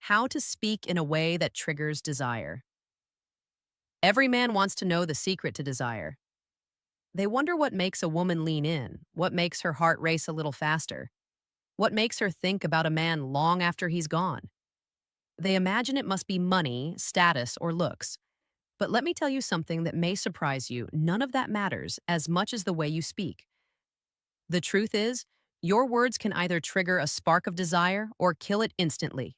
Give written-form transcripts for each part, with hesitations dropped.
How to speak in a way that triggers desire. Every man wants to know the secret to desire. They wonder what makes a woman lean in, what makes her heart race a little faster, what makes her think about a man long after he's gone. They imagine it must be money, status, or looks. But let me tell you something that may surprise you. None of that matters as much as the way you speak. The truth is, your words can either trigger a spark of desire or kill it instantly.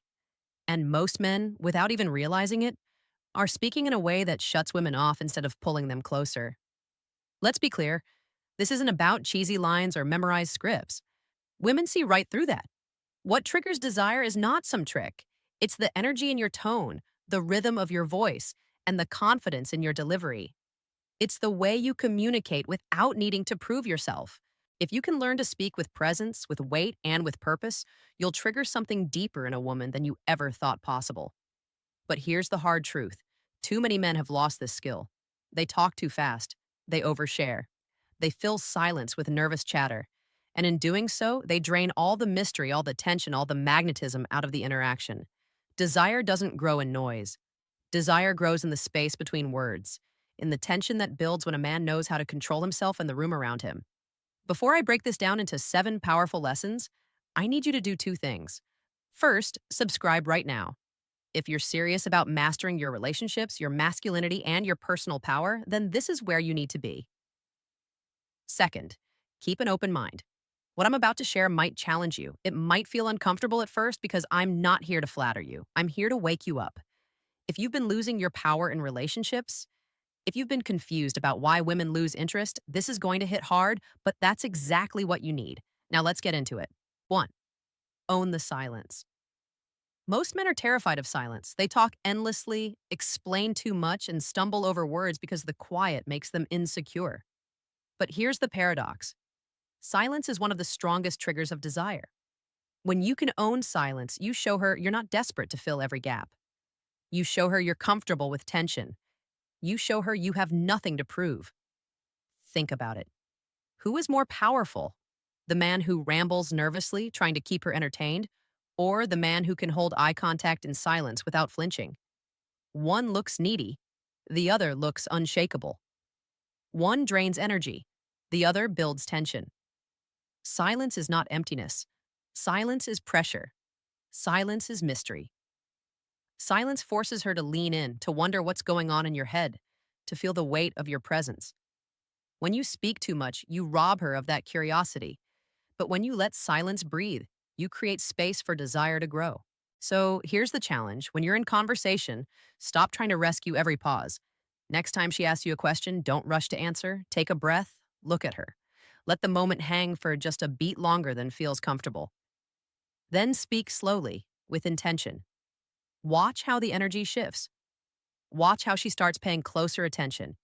And most men, without even realizing it, are speaking in a way that shuts women off instead of pulling them closer. Let's be clear, this isn't about cheesy lines or memorized scripts. Women see right through that. What triggers desire is not some trick. It's the energy in your tone, the rhythm of your voice, and the confidence in your delivery. It's the way you communicate without needing to prove yourself. If you can learn to speak with presence, with weight, and with purpose, you'll trigger something deeper in a woman than you ever thought possible. But here's the hard truth. Too many men have lost this skill. They talk too fast. They overshare. They fill silence with nervous chatter. And in doing so, they drain all the mystery, all the tension, all the magnetism out of the interaction. Desire doesn't grow in noise. Desire grows in the space between words, in the tension that builds when a man knows how to control himself and the room around him. Before I break this down into 7 powerful lessons, I need you to do 2 things. First, subscribe right now. If you're serious about mastering your relationships, your masculinity, and your personal power, then this is where you need to be. Second, keep an open mind. What I'm about to share might challenge you. It might feel uncomfortable at first because I'm not here to flatter you. I'm here to wake you up. If you've been losing your power in relationships, if you've been confused about why women lose interest, this is going to hit hard, but that's exactly what you need. Now let's get into it. 1. Own the silence. Most men are terrified of silence. They talk endlessly, explain too much, and stumble over words because the quiet makes them insecure. But here's the paradox. Silence is one of the strongest triggers of desire. When you can own silence, you show her you're not desperate to fill every gap. You show her you're comfortable with tension. You show her you have nothing to prove. Think about it. Who is more powerful? The man who rambles nervously, trying to keep her entertained, or the man who can hold eye contact in silence without flinching? One looks needy, the other looks unshakable. One drains energy, the other builds tension. Silence is not emptiness. Silence is pressure. Silence is mystery. Silence forces her to lean in, to wonder what's going on in your head, to feel the weight of your presence. When you speak too much, you rob her of that curiosity. But when you let silence breathe, you create space for desire to grow. So here's the challenge. When you're in conversation, stop trying to rescue every pause. Next time she asks you a question, don't rush to answer. Take a breath, look at her. Let the moment hang for just a beat longer than feels comfortable. Then speak slowly, with intention. Watch how the energy shifts. Watch how she starts paying closer attention,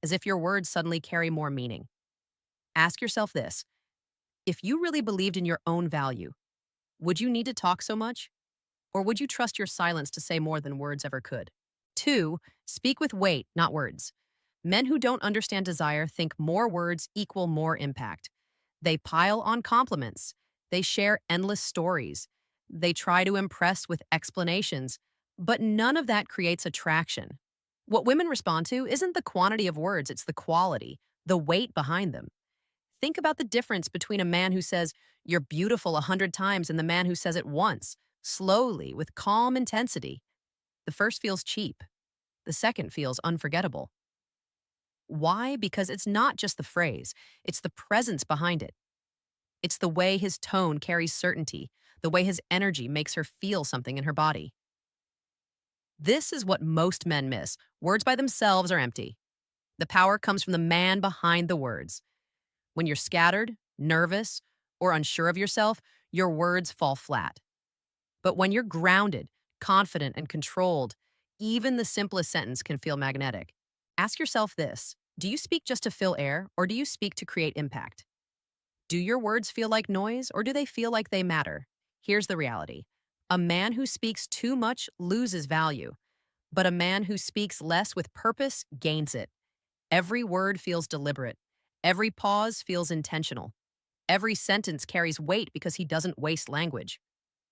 as if your words suddenly carry more meaning. Ask yourself this. If you really believed in your own value, would you need to talk so much? Or would you trust your silence to say more than words ever could? 2. Speak with weight, not words. Men who don't understand desire think more words equal more impact. They pile on compliments. They share endless stories. They try to impress with explanations. But none of that creates attraction. What women respond to isn't the quantity of words, it's the quality, the weight behind them. Think about the difference between a man who says, "You're beautiful" 100 times and the man who says it once, slowly, with calm intensity. The first feels cheap. The second feels unforgettable. Why? Because it's not just the phrase, it's the presence behind it. It's the way his tone carries certainty, the way his energy makes her feel something in her body. This is what most men miss. Words by themselves are empty. The power comes from the man behind the words. When you're scattered, nervous, or unsure of yourself, your words fall flat. But when you're grounded, confident, and controlled, even the simplest sentence can feel magnetic. Ask yourself this. Do you speak just to fill air, or do you speak to create impact? Do your words feel like noise, or do they feel like they matter? Here's the reality. A man who speaks too much loses value, but a man who speaks less with purpose gains it. Every word feels deliberate. Every pause feels intentional. Every sentence carries weight because he doesn't waste language.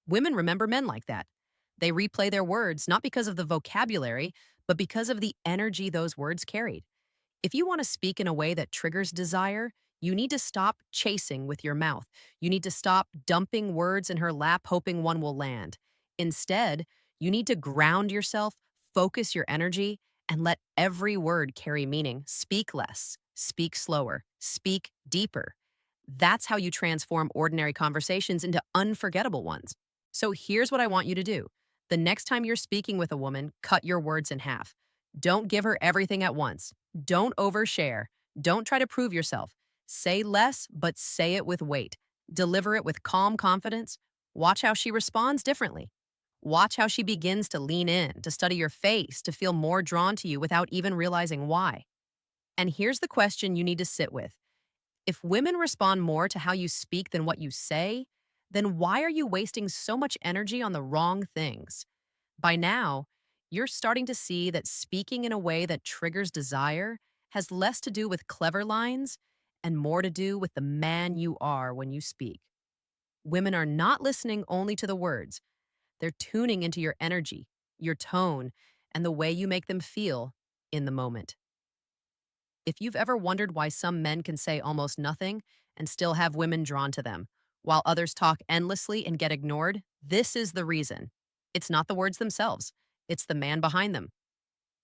Women remember men like that. They replay their words not because of the vocabulary, but because of the energy those words carried. If you want to speak in a way that triggers desire, you need to stop chasing with your mouth. You need to stop dumping words in her lap, hoping one will land. Instead, you need to ground yourself, focus your energy, and let every word carry meaning. Speak less, speak slower, speak deeper. That's how you transform ordinary conversations into unforgettable ones. So here's what I want you to do. The next time you're speaking with a woman, cut your words in half. Don't give her everything at once. Don't overshare. Don't try to prove yourself. Say less, but say it with weight. Deliver it with calm confidence. Watch how she responds differently. Watch how she begins to lean in, to study your face, to feel more drawn to you without even realizing why. And here's the question you need to sit with. If women respond more to how you speak than what you say, then why are you wasting so much energy on the wrong things? By now, you're starting to see that speaking in a way that triggers desire has less to do with clever lines and more to do with the man you are when you speak. Women are not listening only to the words, they're tuning into your energy, your tone, and the way you make them feel in the moment. If you've ever wondered why some men can say almost nothing and still have women drawn to them, while others talk endlessly and get ignored, this is the reason. It's not the words themselves, it's the man behind them.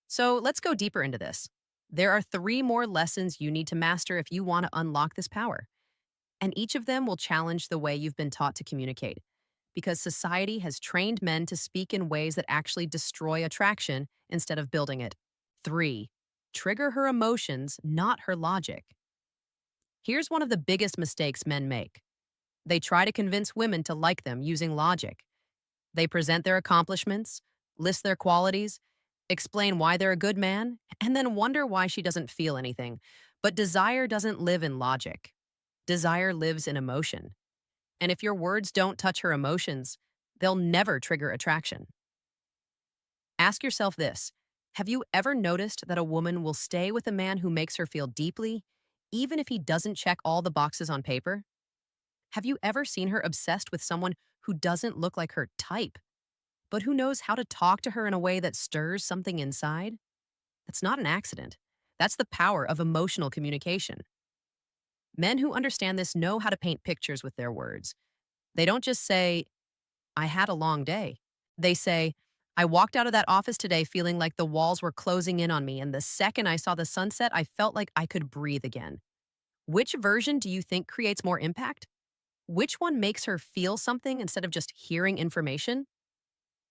So let's go deeper into this. There are 3 more lessons you need to master if you want to unlock this power. And each of them will challenge the way you've been taught to communicate. Because society has trained men to speak in ways that actually destroy attraction instead of building it. 3. Trigger her emotions, not her logic. Here's one of the biggest mistakes men make. They try to convince women to like them using logic. They present their accomplishments, list their qualities, explain why they're a good man, and then wonder why she doesn't feel anything. But desire doesn't live in logic. Desire lives in emotion. And if your words don't touch her emotions, they'll never trigger attraction. Ask yourself this. Have you ever noticed that a woman will stay with a man who makes her feel deeply, even if he doesn't check all the boxes on paper? Have you ever seen her obsessed with someone who doesn't look like her type, but who knows how to talk to her in a way that stirs something inside? That's not an accident. That's the power of emotional communication. Men who understand this know how to paint pictures with their words. They don't just say, I had a long day. They say, I walked out of that office today feeling like the walls were closing in on me, and the second I saw the sunset, I felt like I could breathe again. Which version do you think creates more impact? Which one makes her feel something instead of just hearing information?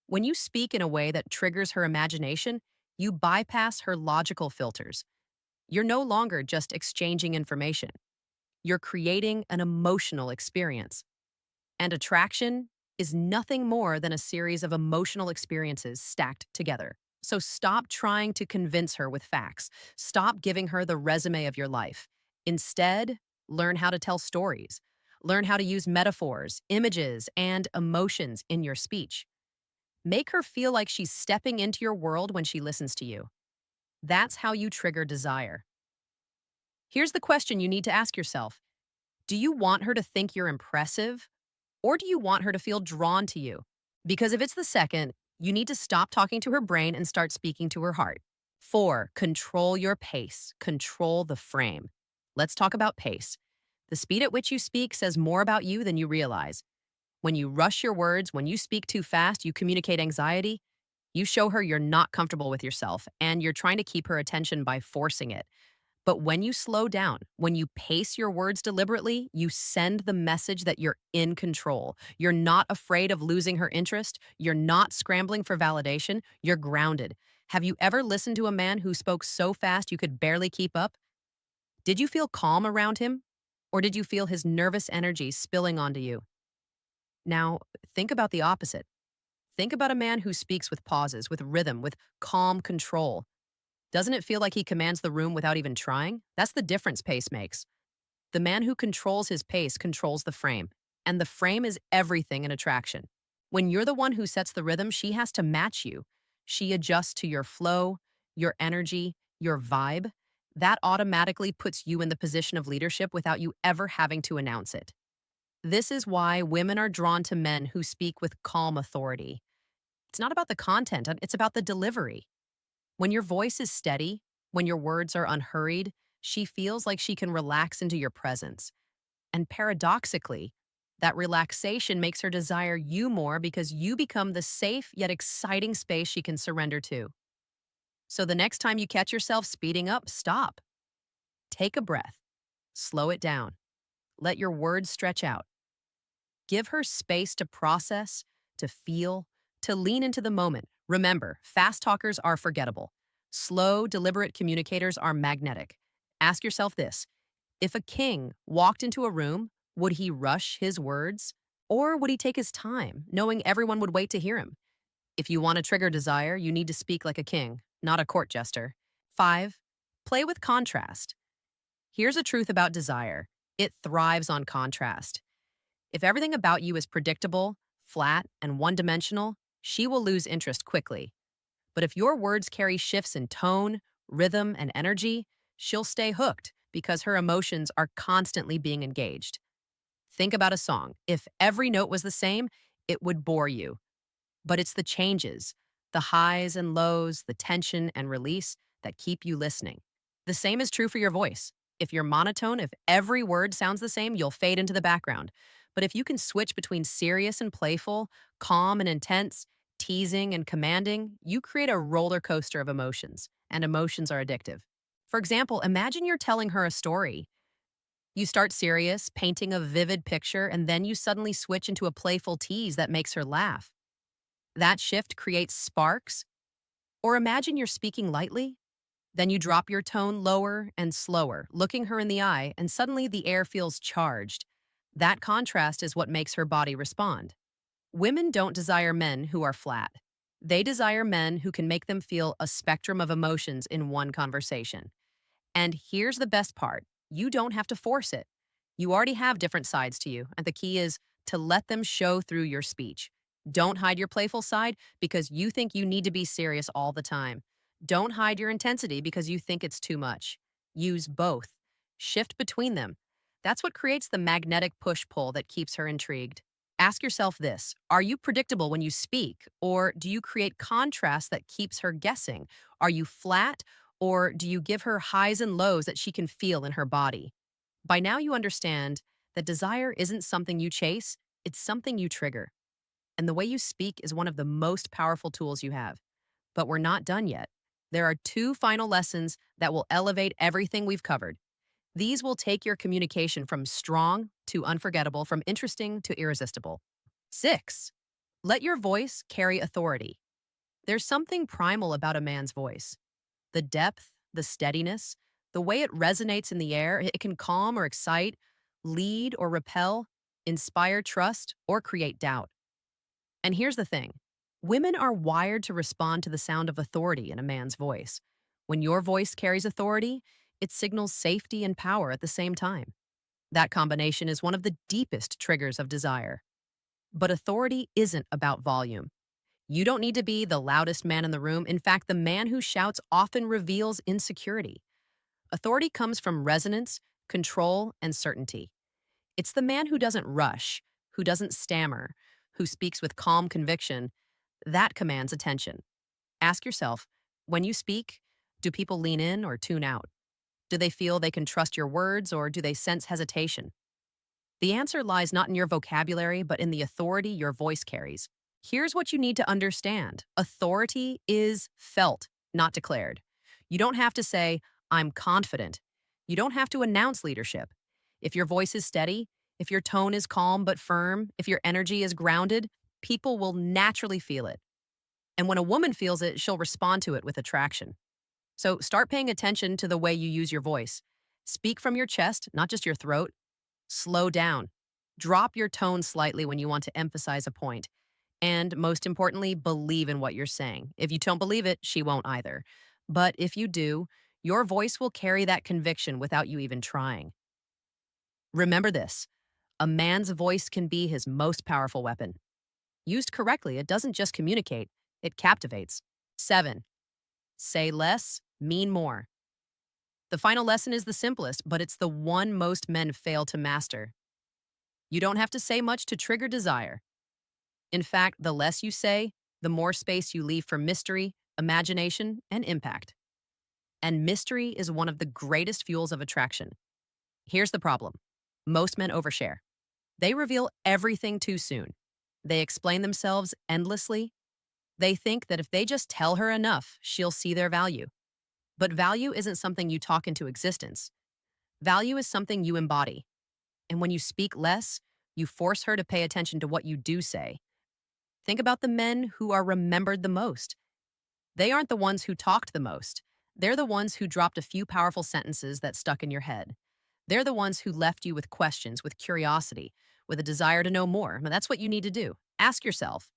When you speak in a way that triggers her imagination, you bypass her logical filters. You're no longer just exchanging information. You're creating an emotional experience. And attraction is nothing more than a series of emotional experiences stacked together. So stop trying to convince her with facts. Stop giving her the resume of your life. Instead, learn how to tell stories. Learn how to use metaphors, images, and emotions in your speech. Make her feel like she's stepping into your world when she listens to you. That's how you trigger desire. Here's the question you need to ask yourself. Do you want her to think you're impressive? Or do you want her to feel drawn to you? Because if it's the second, you need to stop talking to her brain and start speaking to her heart. 4, control your pace. Control the frame. Let's talk about pace. The speed at which you speak says more about you than you realize. When you rush your words, when you speak too fast, you communicate anxiety. You show her you're not comfortable with yourself, and you're trying to keep her attention by forcing it. But when you slow down, when you pace your words deliberately, you send the message that you're in control. You're not afraid of losing her interest. You're not scrambling for validation. You're grounded. Have you ever listened to a man who spoke so fast you could barely keep up? Did you feel calm around him? Or did you feel his nervous energy spilling onto you? Now, think about the opposite. Think about a man who speaks with pauses, with rhythm, with calm control. Doesn't it feel like he commands the room without even trying? That's the difference pace makes. The man who controls his pace controls the frame. And the frame is everything in attraction. When you're the one who sets the rhythm, she has to match you. She adjusts to your flow, your energy, your vibe. That automatically puts you in the position of leadership without you ever having to announce it. This is why women are drawn to men who speak with calm authority. It's not about the content, it's about the delivery. When your voice is steady, when your words are unhurried, she feels like she can relax into your presence. And paradoxically, that relaxation makes her desire you more because you become the safe yet exciting space she can surrender to. So the next time you catch yourself speeding up, stop. Take a breath. Slow it down. Let your words stretch out. Give her space to process, to feel, to lean into the moment. Remember, fast talkers are forgettable. Slow, deliberate communicators are magnetic. Ask yourself this: if a king walked into a room, would he rush his words? Or would he take his time, knowing everyone would wait to hear him? If you want to trigger desire, you need to speak like a king, not a court jester. 5. Play with contrast. Here's a truth about desire: it thrives on contrast. If everything about you is predictable, flat, and one dimensional, she will lose interest quickly. But if your words carry shifts in tone, rhythm, and energy, she'll stay hooked because her emotions are constantly being engaged. Think about a song. If every note was the same, it would bore you. But it's the changes, the highs and lows, the tension and release that keep you listening. The same is true for your voice. If you're monotone, if every word sounds the same, you'll fade into the background. But if you can switch between serious and playful, calm and intense, teasing and commanding, you create a roller coaster of emotions, and emotions are addictive. For example, imagine you're telling her a story. You start serious, painting a vivid picture, and then you suddenly switch into a playful tease that makes her laugh. That shift creates sparks. Or imagine you're speaking lightly, then you drop your tone lower and slower, looking her in the eye, and suddenly the air feels charged. That contrast is what makes her body respond. Women don't desire men who are flat. They desire men who can make them feel a spectrum of emotions in one conversation. And here's the best part: you don't have to force it. You already have different sides to you, and the key is to let them show through your speech. Don't hide your playful side because you think you need to be serious all the time. Don't hide your intensity because you think it's too much. Use both. Shift between them. That's what creates the magnetic push pull that keeps her intrigued. Ask yourself this: are you predictable when you speak, or do you create contrast that keeps her guessing? Are you flat, or do you give her highs and lows that she can feel in her body? By now, you understand that desire isn't something you chase, it's something you trigger. And the way you speak is one of the most powerful tools you have. But we're not done yet. There are 2 final lessons that will elevate everything we've covered. These will take your communication from strong to unforgettable, from interesting to irresistible. 6. Let your voice carry authority. There's something primal about a man's voice. The depth, the steadiness, the way it resonates in the air, it can calm or excite, lead or repel, inspire trust or create doubt. And here's the thing: women are wired to respond to the sound of authority in a man's voice. When your voice carries authority, it signals safety and power at the same time. That combination is one of the deepest triggers of desire. But authority isn't about volume. You don't need to be the loudest man in the room. In fact, the man who shouts often reveals insecurity. Authority comes from resonance, control, and certainty. It's the man who doesn't rush, who doesn't stammer, who speaks with calm conviction. That commands attention. Ask yourself, when you speak, do people lean in or tune out? Do they feel they can trust your words, or do they sense hesitation? The answer lies not in your vocabulary, but in the authority your voice carries. Here's what you need to understand: authority is felt, not declared. You don't have to say, "I'm confident." You don't have to announce leadership. If your voice is steady, if your tone is calm but firm, if your energy is grounded, people will naturally feel it. And when a woman feels it, she'll respond to it with attraction. So start paying attention to the way you use your voice. Speak from your chest, not just your throat. Slow down. Drop your tone slightly when you want to emphasize a point. And most importantly, believe in what you're saying. If you don't believe it, she won't either. But if you do, your voice will carry that conviction without you even trying. Remember this: a man's voice can be his most powerful weapon. Used correctly, it doesn't just communicate, it captivates. 7. Say less, mean more. The final lesson is the simplest, but it's the one most men fail to master. You don't have to say much to trigger desire. In fact, the less you say, the more space you leave for mystery, imagination, and impact. And mystery is one of the greatest fuels of attraction. Here's the problem: most men overshare. They reveal everything too soon. They explain themselves endlessly. They think that if they just tell her enough, she'll see their value. But value isn't something you talk into existence. Value is something you embody. And when you speak less, you force her to pay attention to what you do say. Think about the men who are remembered the most. They aren't the ones who talked the most. They're the ones who dropped a few powerful sentences that stuck in your head. They're the ones who left you with questions, with curiosity, with a desire to know more. Now, that's what you need to do. Ask yourself,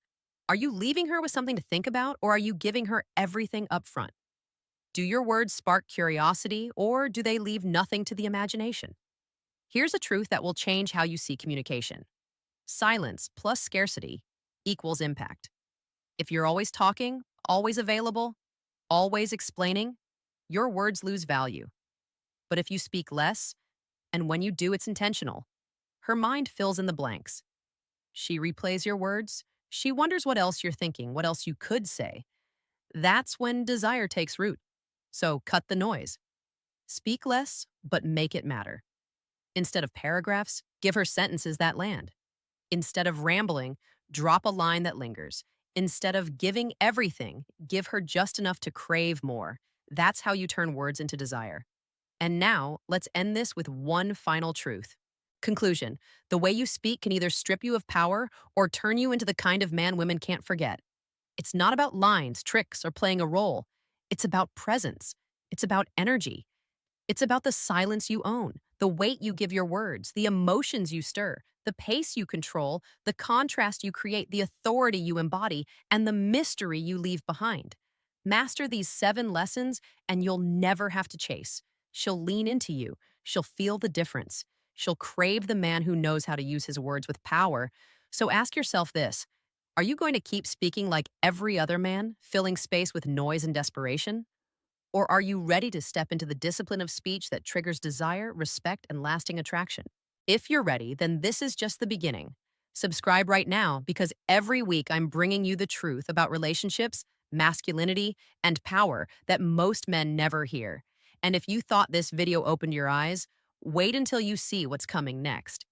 are you leaving her with something to think about, or are you giving her everything up front? Do your words spark curiosity, or do they leave nothing to the imagination? Here's a truth that will change how you see communication. Silence plus scarcity equals impact. If you're always talking, always available, always explaining, your words lose value. But if you speak less, and when you do, it's intentional, her mind fills in the blanks. She replays your words. She wonders what else you're thinking, what else you could say. That's when desire takes root. So cut the noise. Speak less, but make it matter. Instead of paragraphs, give her sentences that land. Instead of rambling, drop a line that lingers. Instead of giving everything, give her just enough to crave more. That's how you turn words into desire. And now, let's end this with one final truth. Conclusion: the way you speak can either strip you of power or turn you into the kind of man women can't forget. It's not about lines, tricks, or playing a role. It's about presence. It's about energy. It's about the silence you own, the weight you give your words, the emotions you stir, the pace you control, the contrast you create, the authority you embody, and the mystery you leave behind. Master these 7 lessons, and you'll never have to chase. She'll lean into you. She'll feel the difference. She'll crave the man who knows how to use his words with power. So ask yourself this: are you going to keep speaking like every other man, filling space with noise and desperation? Or are you ready to step into the discipline of speech that triggers desire, respect, and lasting attraction? If you're ready, then this is just the beginning. Subscribe right now, because every week I'm bringing you the truth about relationships, masculinity, and power that most men never hear. And if you thought this video opened your eyes, wait until you see what's coming next.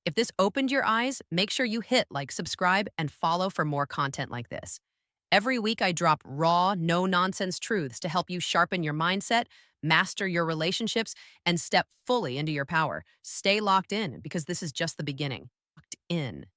If this opened your eyes, make sure you hit like, subscribe, and follow for more content like this. Every week, I drop raw, no nonsense truths to help you sharpen your mindset, master your relationships, and step fully into your power. Stay locked in, because this is just the beginning. Locked in.